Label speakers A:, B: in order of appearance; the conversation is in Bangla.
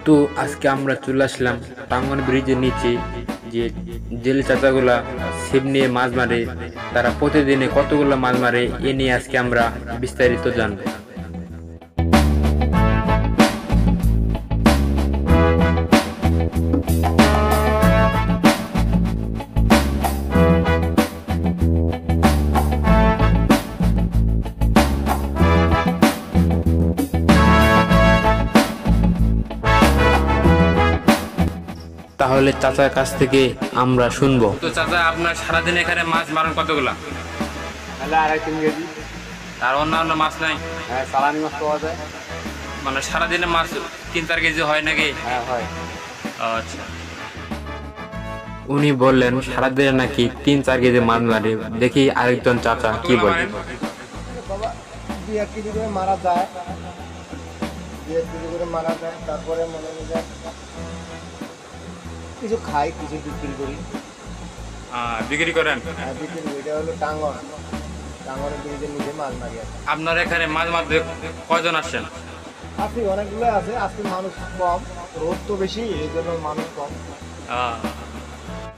A: তো আজকে আমরা চলে আসলাম টাঙ্গন ব্রিজের নিচে, যে জেলে চাচাগুলা ছিপ নিয়ে মাছ মারে, তারা প্রতিদিনে কতগুলো মাছ মারে এ নিয়ে আজকে আমরা বিস্তারিত জানবো। তাহলে চাচার কাছ থেকে আমরা শুনবো। তো চাচা, আপনার সারাদিন এখানে মাছ মারেন কতগুলা?
B: তাহলে 2.5-3 কেজি।
A: আর অন্যান্য মাছ নাই?
B: হ্যাঁ, চালানি মাছ পাওয়া যায়।
A: মানে সারাদিনে মাছ 3-4 কেজি হয় নাকি?
B: হ্যাঁ, হয়।
A: আচ্ছা, উনি বললেন সারাদিনে নাকি 3-4 কেজি মাছ মারে। দেখি আরেকজন চাচা কি বলে।
B: বাবা 2-1 কেজি করে মারা যায়, 2-1 কেজি করে মারা যায়। তারপরে মনে হয় কিছু খাই, কিছু বিক্রি করি।
A: বিক্রি করেন?
B: হ্যাঁ, বিক্রি করি। এটা হলো টাঙ্গনের ব্রিজের নিচে মাছ মারি আছে।
A: আপনার এখানে মাছ মারতে কয়জন আসছেন?
B: আজকে অনেকগুলো আছে, আজকে মানুষ কম, রোদ তো বেশি, এই জন্য মানুষ কম।